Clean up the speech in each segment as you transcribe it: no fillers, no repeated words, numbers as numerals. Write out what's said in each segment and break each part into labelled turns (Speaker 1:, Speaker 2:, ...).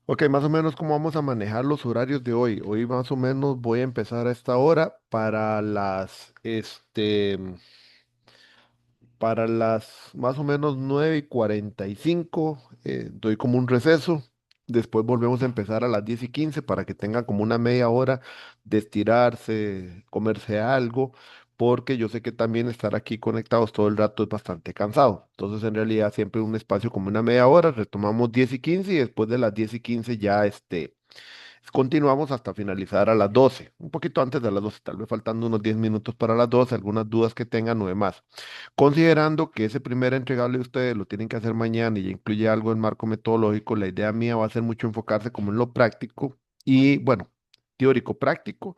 Speaker 1: Ok, más o menos cómo vamos a manejar los horarios de hoy. Hoy más o menos voy a empezar a esta hora para las más o menos 9:45, doy como un receso. Después volvemos a empezar a las 10:15 para que tengan como una media hora de estirarse, comerse algo, porque yo sé que también estar aquí conectados todo el rato es bastante cansado. Entonces, en realidad, siempre un espacio como una media hora, retomamos 10:15 y después de las 10:15 ya continuamos hasta finalizar a las 12, un poquito antes de las 12, tal vez faltando unos 10 minutos para las 12, algunas dudas que tengan o demás. Considerando que ese primer entregable de ustedes lo tienen que hacer mañana y ya incluye algo en marco metodológico, la idea mía va a ser mucho enfocarse como en lo práctico y, bueno, teórico práctico.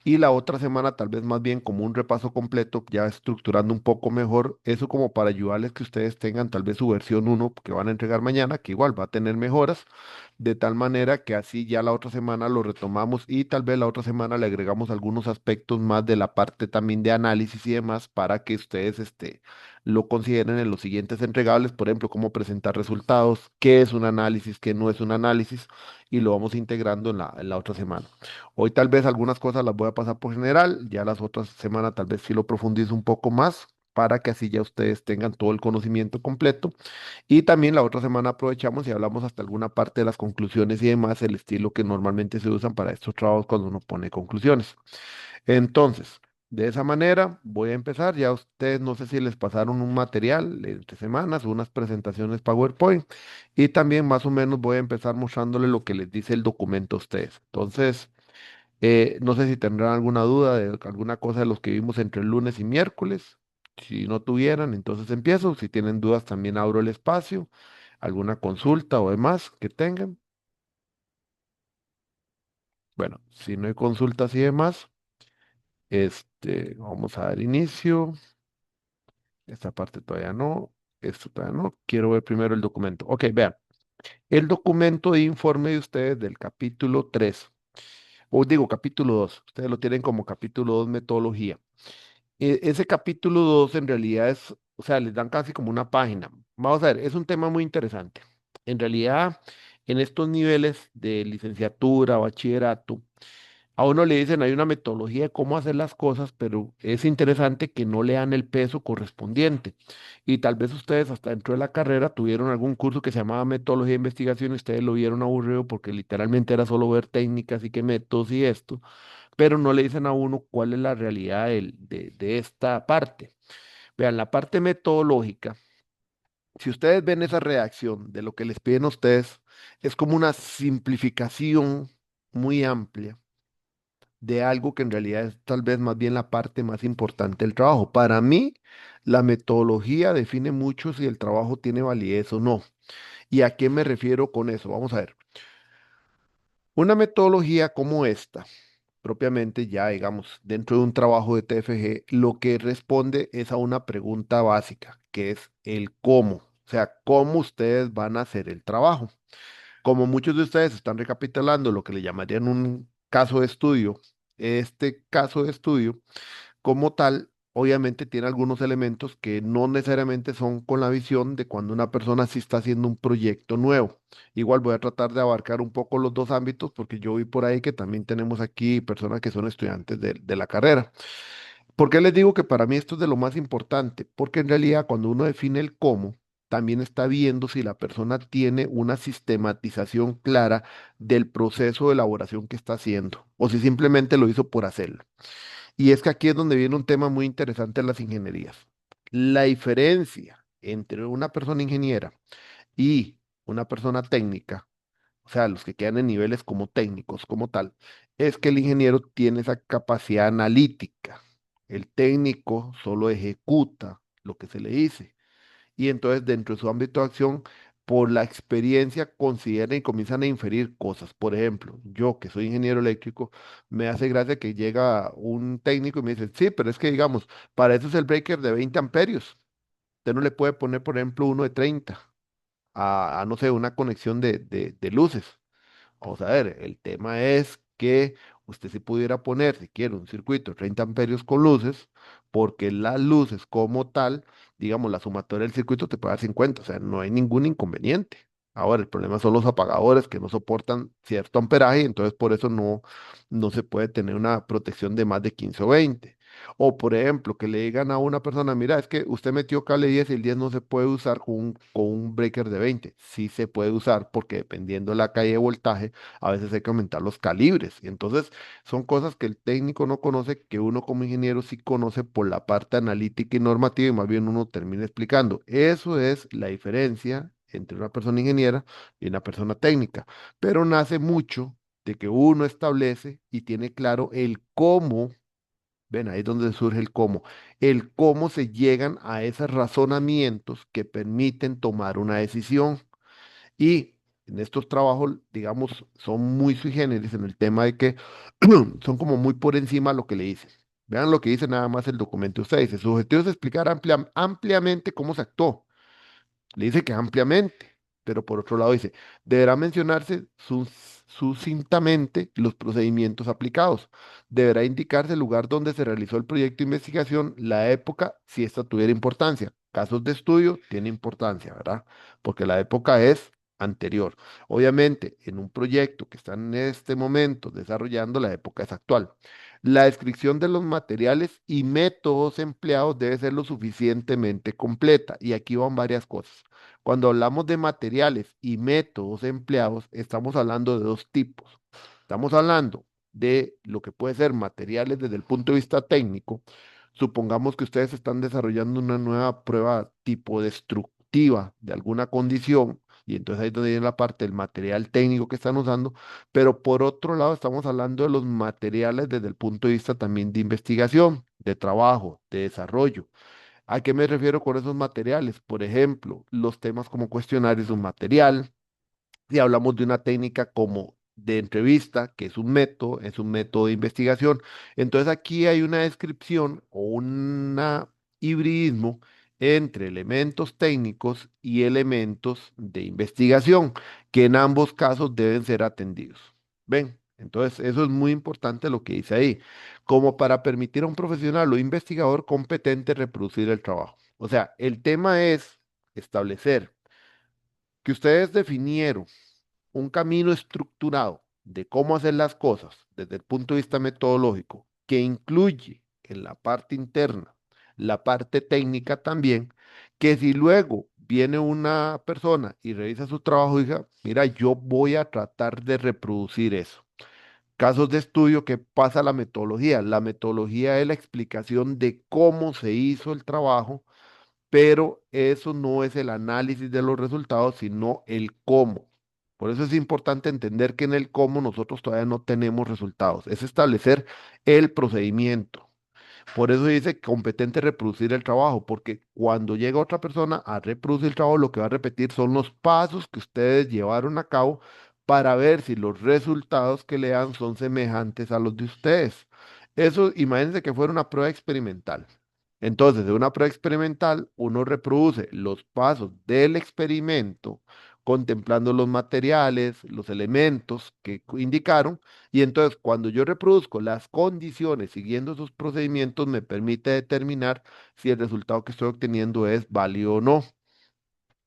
Speaker 1: Y la otra semana tal vez más bien como un repaso completo, ya estructurando un poco mejor eso como para ayudarles que ustedes tengan tal vez su versión uno que van a entregar mañana, que igual va a tener mejoras, de tal manera que así ya la otra semana lo retomamos y tal vez la otra semana le agregamos algunos aspectos más de la parte también de análisis y demás para que ustedes lo consideren en los siguientes entregables, por ejemplo, cómo presentar resultados, qué es un análisis, qué no es un análisis, y lo vamos integrando en la otra semana. Hoy tal vez algunas cosas las voy a pasar por general, ya las otras semanas tal vez sí lo profundizo un poco más para que así ya ustedes tengan todo el conocimiento completo. Y también la otra semana aprovechamos y hablamos hasta alguna parte de las conclusiones y demás, el estilo que normalmente se usan para estos trabajos cuando uno pone conclusiones. Entonces, de esa manera voy a empezar. Ya ustedes no sé si les pasaron un material de entre semanas, unas presentaciones PowerPoint, y también más o menos voy a empezar mostrándoles lo que les dice el documento a ustedes. Entonces, no sé si tendrán alguna duda de alguna cosa de los que vimos entre el lunes y miércoles. Si no tuvieran, entonces empiezo. Si tienen dudas, también abro el espacio. Alguna consulta o demás que tengan. Bueno, si no hay consultas y demás, vamos a dar inicio. Esta parte todavía no. Esto todavía no. Quiero ver primero el documento. Ok, vean. El documento de informe de ustedes del capítulo 3, o digo capítulo 2. Ustedes lo tienen como capítulo 2 metodología. Ese capítulo 2 en realidad es, o sea, les dan casi como una página. Vamos a ver, es un tema muy interesante. En realidad, en estos niveles de licenciatura, bachillerato, a uno le dicen hay una metodología de cómo hacer las cosas, pero es interesante que no le dan el peso correspondiente. Y tal vez ustedes hasta dentro de la carrera tuvieron algún curso que se llamaba metodología de investigación y ustedes lo vieron aburrido porque literalmente era solo ver técnicas y qué métodos y esto, pero no le dicen a uno cuál es la realidad de esta parte. Vean, la parte metodológica, si ustedes ven esa redacción de lo que les piden a ustedes, es como una simplificación muy amplia de algo que en realidad es tal vez más bien la parte más importante del trabajo. Para mí, la metodología define mucho si el trabajo tiene validez o no. ¿Y a qué me refiero con eso? Vamos a ver. Una metodología como esta, propiamente ya, digamos, dentro de un trabajo de TFG, lo que responde es a una pregunta básica, que es el cómo. O sea, cómo ustedes van a hacer el trabajo. Como muchos de ustedes están recapitulando lo que le llamarían un caso de estudio, este caso de estudio como tal, obviamente tiene algunos elementos que no necesariamente son con la visión de cuando una persona sí está haciendo un proyecto nuevo. Igual voy a tratar de abarcar un poco los dos ámbitos porque yo vi por ahí que también tenemos aquí personas que son estudiantes de la carrera. ¿Por qué les digo que para mí esto es de lo más importante? Porque en realidad cuando uno define el cómo, también está viendo si la persona tiene una sistematización clara del proceso de elaboración que está haciendo o si simplemente lo hizo por hacerlo. Y es que aquí es donde viene un tema muy interesante en las ingenierías. La diferencia entre una persona ingeniera y una persona técnica, o sea, los que quedan en niveles como técnicos, como tal, es que el ingeniero tiene esa capacidad analítica. El técnico solo ejecuta lo que se le dice y entonces dentro de su ámbito de acción, por la experiencia, consideran y comienzan a inferir cosas. Por ejemplo, yo que soy ingeniero eléctrico, me hace gracia que llega un técnico y me dice, sí, pero es que digamos, para eso es el breaker de 20 amperios. Usted no le puede poner, por ejemplo, uno de 30 a no sé, una conexión de luces. Vamos a ver, el tema es que usted si pudiera poner, si quiere, un circuito de 30 amperios con luces, porque las luces como tal digamos, la sumatoria del circuito te puede dar 50, o sea, no hay ningún inconveniente. Ahora, el problema son los apagadores que no soportan cierto amperaje, entonces por eso no se puede tener una protección de más de 15 o 20. O, por ejemplo, que le digan a una persona, mira, es que usted metió cable 10 y el 10 no se puede usar con un breaker de 20. Sí se puede usar porque dependiendo de la calle de voltaje, a veces hay que aumentar los calibres. Y entonces son cosas que el técnico no conoce, que uno como ingeniero sí conoce por la parte analítica y normativa y más bien uno termina explicando. Eso es la diferencia entre una persona ingeniera y una persona técnica, pero nace mucho de que uno establece y tiene claro el cómo. Ven, ahí es donde surge el cómo se llegan a esos razonamientos que permiten tomar una decisión. Y en estos trabajos, digamos, son muy sui generis en el tema de que son como muy por encima lo que le dicen. Vean lo que dice nada más el documento. Usted dice, su objetivo es explicar ampliamente cómo se actuó. Le dice que ampliamente, pero por otro lado dice, deberá mencionarse sucintamente los procedimientos aplicados. Deberá indicarse el lugar donde se realizó el proyecto de investigación, la época, si esta tuviera importancia. Casos de estudio tiene importancia, ¿verdad? Porque la época es anterior. Obviamente, en un proyecto que está en este momento desarrollando, la época es actual. La descripción de los materiales y métodos empleados debe ser lo suficientemente completa. Y aquí van varias cosas. Cuando hablamos de materiales y métodos empleados, estamos hablando de dos tipos. Estamos hablando de lo que puede ser materiales desde el punto de vista técnico. Supongamos que ustedes están desarrollando una nueva prueba tipo destructiva de alguna condición, y entonces ahí es donde viene la parte del material técnico que están usando, pero por otro lado estamos hablando de los materiales desde el punto de vista también de investigación, de trabajo, de desarrollo. ¿A qué me refiero con esos materiales? Por ejemplo, los temas como cuestionarios es un material. Si hablamos de una técnica como de entrevista, que es un método de investigación. Entonces aquí hay una descripción o un hibridismo entre elementos técnicos y elementos de investigación, que en ambos casos deben ser atendidos. ¿Ven? Entonces, eso es muy importante lo que dice ahí, como para permitir a un profesional o investigador competente reproducir el trabajo. O sea, el tema es establecer que ustedes definieron un camino estructurado de cómo hacer las cosas desde el punto de vista metodológico, que incluye en la parte interna la parte técnica también, que si luego viene una persona y revisa su trabajo y diga, mira, yo voy a tratar de reproducir eso. Casos de estudio que pasa la metodología. La metodología es la explicación de cómo se hizo el trabajo, pero eso no es el análisis de los resultados, sino el cómo. Por eso es importante entender que en el cómo nosotros todavía no tenemos resultados. Es establecer el procedimiento. Por eso dice competente reproducir el trabajo, porque cuando llega otra persona a reproducir el trabajo, lo que va a repetir son los pasos que ustedes llevaron a cabo para ver si los resultados que le dan son semejantes a los de ustedes. Eso, imagínense que fuera una prueba experimental. Entonces, de una prueba experimental, uno reproduce los pasos del experimento, contemplando los materiales, los elementos que indicaron, y entonces cuando yo reproduzco las condiciones siguiendo esos procedimientos, me permite determinar si el resultado que estoy obteniendo es válido o no.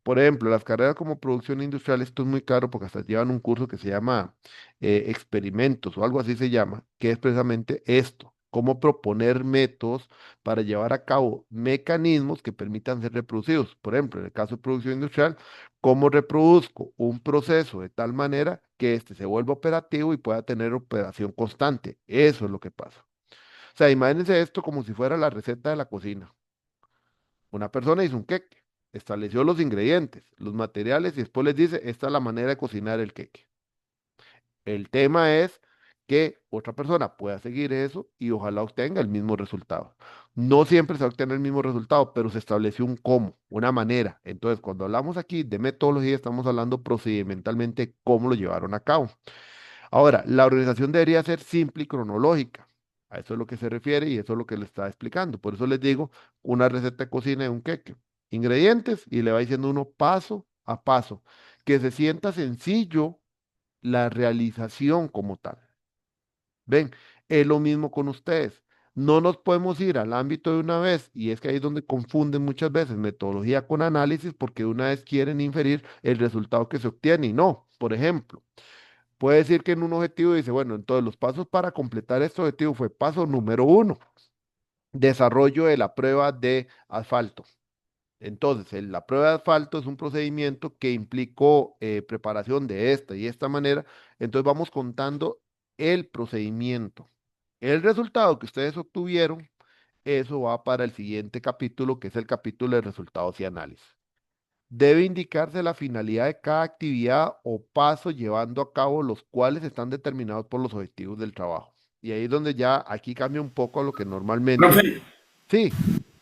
Speaker 1: Por ejemplo, las carreras como producción industrial, esto es muy caro porque hasta llevan un curso que se llama experimentos o algo así se llama, que es precisamente esto, cómo proponer métodos para llevar a cabo mecanismos que permitan ser reproducidos. Por ejemplo, en el caso de producción industrial, cómo reproduzco un proceso de tal manera que éste se vuelva operativo y pueda tener operación constante. Eso es lo que pasa. O sea, imagínense esto como si fuera la receta de la cocina. Una persona hizo un queque, estableció los ingredientes, los materiales y después les dice, esta es la manera de cocinar el queque. El tema es que otra persona pueda seguir eso y ojalá obtenga el mismo resultado. No siempre se va a obtener el mismo resultado, pero se estableció un cómo, una manera. Entonces, cuando hablamos aquí de metodología, estamos hablando procedimentalmente cómo lo llevaron a cabo. Ahora, la organización debería ser simple y cronológica. A eso es lo que se refiere y eso es lo que le está explicando. Por eso les digo, una receta de cocina de un queque. Ingredientes y le va diciendo uno paso a paso. Que se sienta sencillo la realización como tal. Ven, es lo mismo con ustedes. No nos podemos ir al ámbito de una vez, y es que ahí es donde confunden muchas veces metodología con análisis, porque de una vez quieren inferir el resultado que se obtiene y no. Por ejemplo, puede decir que en un objetivo dice, bueno, entonces los pasos para completar este objetivo fue paso número uno, desarrollo de la prueba de asfalto. Entonces, la prueba de asfalto es un procedimiento que implicó preparación de esta y esta manera. Entonces, vamos contando el procedimiento. El resultado que ustedes obtuvieron, eso va para el siguiente capítulo, que es el capítulo de resultados y análisis. Debe indicarse la finalidad de cada actividad o paso llevando a cabo, los cuales están determinados por los objetivos del trabajo. Y ahí es donde ya aquí cambia un poco a lo que normalmente.
Speaker 2: Profe,
Speaker 1: Sí,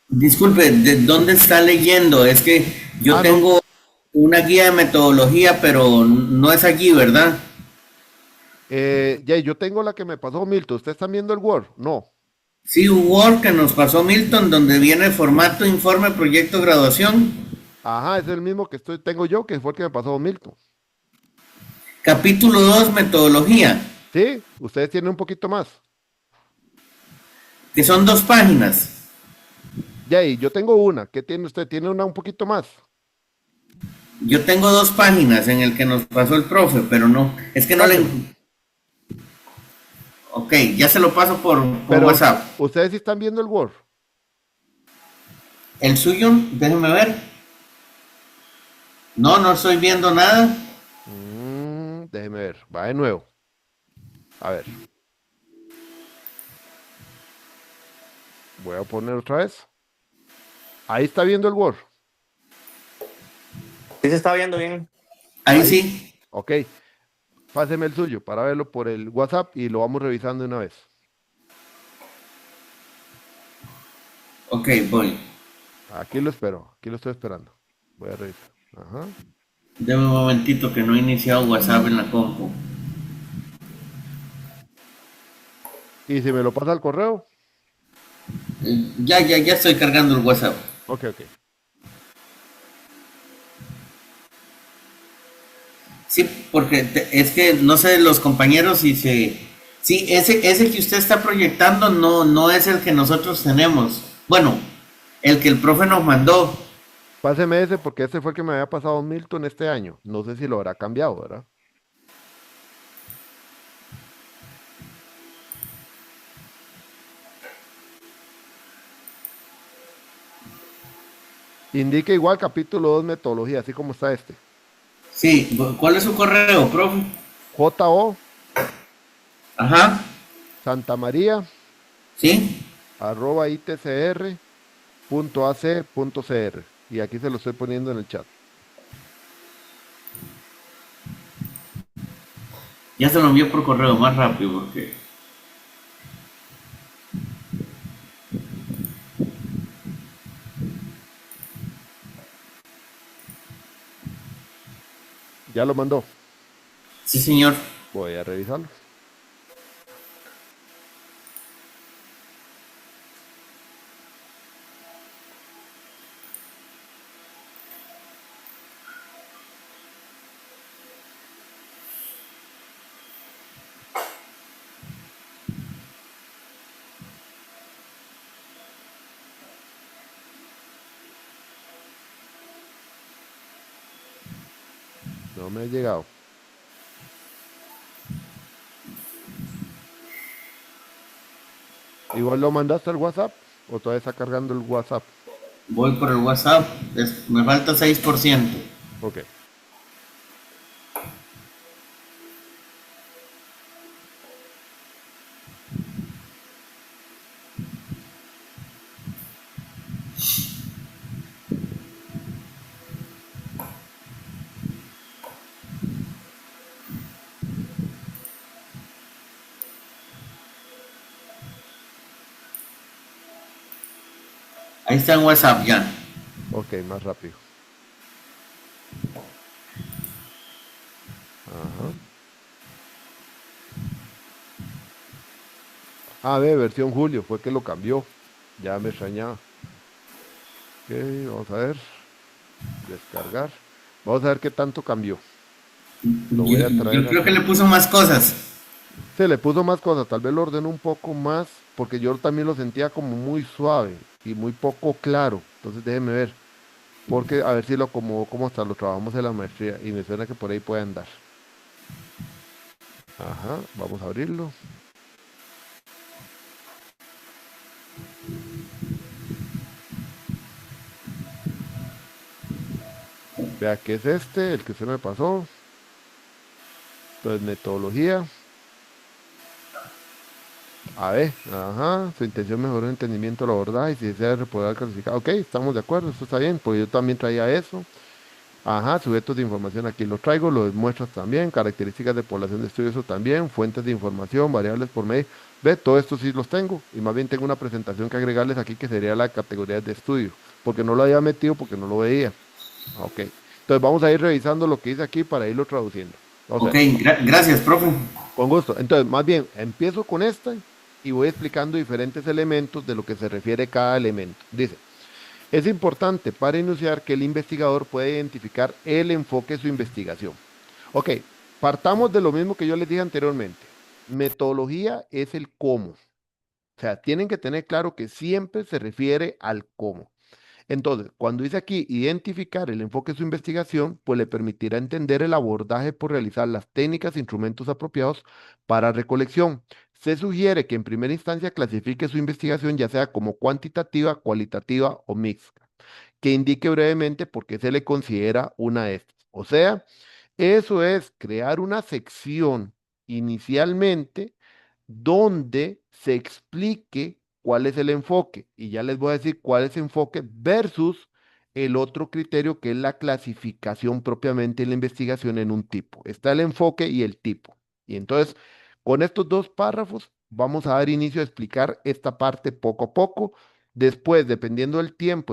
Speaker 2: disculpe, ¿de dónde está leyendo? Es que yo
Speaker 1: no,
Speaker 2: tengo una guía de metodología, pero no es allí, ¿verdad?
Speaker 1: ya, yo tengo la que me pasó Milton. ¿Ustedes están viendo el Word? No.
Speaker 2: Sí, un Word que nos pasó Milton, donde viene formato, informe, proyecto, graduación.
Speaker 1: Ajá, es el mismo que tengo yo, que fue el que me pasó Milton.
Speaker 2: Capítulo 2, metodología,
Speaker 1: Sí, ustedes tienen un poquito más.
Speaker 2: que son 2 páginas.
Speaker 1: Ya, y yo tengo una. ¿Qué tiene usted? ¿Tiene una un poquito más?
Speaker 2: Yo tengo 2 páginas en el que nos pasó el profe, pero no, es que no le...
Speaker 1: Pásemelo.
Speaker 2: Ok, ya se lo paso por
Speaker 1: Pero
Speaker 2: WhatsApp.
Speaker 1: ustedes sí están viendo el Word.
Speaker 2: El suyo, déjeme ver. No, no estoy viendo nada.
Speaker 1: Déjeme ver. Va de nuevo. A ver. Voy a poner otra vez. Ahí está viendo el Word.
Speaker 3: Sí se está viendo bien.
Speaker 2: Ahí
Speaker 1: Ahí.
Speaker 2: sí.
Speaker 1: Ok. Páseme el suyo para verlo por el WhatsApp y lo vamos revisando de una vez.
Speaker 2: Ok, voy.
Speaker 1: Aquí lo espero. Aquí lo estoy esperando. Voy a revisar. Ajá.
Speaker 2: Deme un momentito que no he iniciado WhatsApp en la compu.
Speaker 1: Y si me lo pasa al correo.
Speaker 2: Ya estoy cargando el WhatsApp.
Speaker 1: Ok, ok.
Speaker 2: Sí, porque es que no sé los compañeros si se... Sí, ese que usted está proyectando no es el que nosotros tenemos. Bueno, el que el profe nos mandó.
Speaker 1: Páseme ese porque ese fue el que me había pasado Milton este año. No sé si lo habrá cambiado, ¿verdad? Indica igual capítulo 2 metodología, así como está este.
Speaker 2: Sí, ¿cuál es su correo, profe?
Speaker 1: JO
Speaker 2: Ajá,
Speaker 1: Santa María
Speaker 2: sí.
Speaker 1: arroba itcr.ac.cr. Y aquí se lo estoy poniendo en el chat.
Speaker 2: Ya se lo envió por correo, más rápido porque...
Speaker 1: Ya lo mandó.
Speaker 2: Sí, señor.
Speaker 1: Voy a revisarlo. No me ha llegado. Igual lo mandaste al WhatsApp o todavía está cargando el WhatsApp.
Speaker 2: Voy por el WhatsApp. Me falta 6%.
Speaker 1: Ok.
Speaker 2: Ahí está en WhatsApp ya.
Speaker 1: Ok, más rápido. Ajá. Ah, ve, versión Julio, fue que lo cambió. Ya me extrañaba. Ok, vamos a ver. Descargar. Vamos a ver qué tanto cambió. Lo
Speaker 2: Yo,
Speaker 1: voy a
Speaker 2: yo
Speaker 1: traer
Speaker 2: creo que
Speaker 1: acá.
Speaker 2: le puso más cosas.
Speaker 1: Se le puso más cosas, tal vez lo ordenó un poco más, porque yo también lo sentía como muy suave y muy poco claro. Entonces déjeme ver, porque a ver si lo acomodo como hasta lo trabajamos en la maestría y me suena que por ahí puede andar. Ajá, vamos a abrirlo. Vea qué es este, el que usted me pasó. Entonces, metodología. A ver, ajá, su intención mejoró el entendimiento del abordaje y si desea repoder clasificado. Ok, estamos de acuerdo, eso está bien, porque yo también traía eso. Ajá, sujetos de información aquí los traigo, los muestras también, características de población de estudio, eso también, fuentes de información, variables por medio. Ve, todo esto sí los tengo y más bien tengo una presentación que agregarles aquí que sería la categoría de estudio, porque no lo había metido porque no lo veía. Ok, entonces vamos a ir revisando lo que dice aquí para irlo traduciendo. Vamos a
Speaker 2: Ok,
Speaker 1: ver,
Speaker 2: gracias, profe.
Speaker 1: con gusto. Entonces, más bien, empiezo con esta y voy explicando diferentes elementos de lo que se refiere cada elemento. Dice. Es importante para enunciar que el investigador puede identificar el enfoque de su investigación. Ok, partamos de lo mismo que yo les dije anteriormente. Metodología es el cómo. O sea, tienen que tener claro que siempre se refiere al cómo. Entonces, cuando dice aquí identificar el enfoque de su investigación, pues le permitirá entender el abordaje por realizar las técnicas e instrumentos apropiados para recolección. Se sugiere que en primera instancia clasifique su investigación ya sea como cuantitativa, cualitativa o mixta, que indique brevemente por qué se le considera una de estas. O sea, eso es crear una sección inicialmente donde se explique cuál es el enfoque. Y ya les voy a decir cuál es el enfoque versus el otro criterio que es la clasificación propiamente de la investigación en un tipo. Está el enfoque y el tipo. Y entonces, con estos dos párrafos, vamos a dar inicio a explicar esta parte poco a poco. Después, dependiendo del tiempo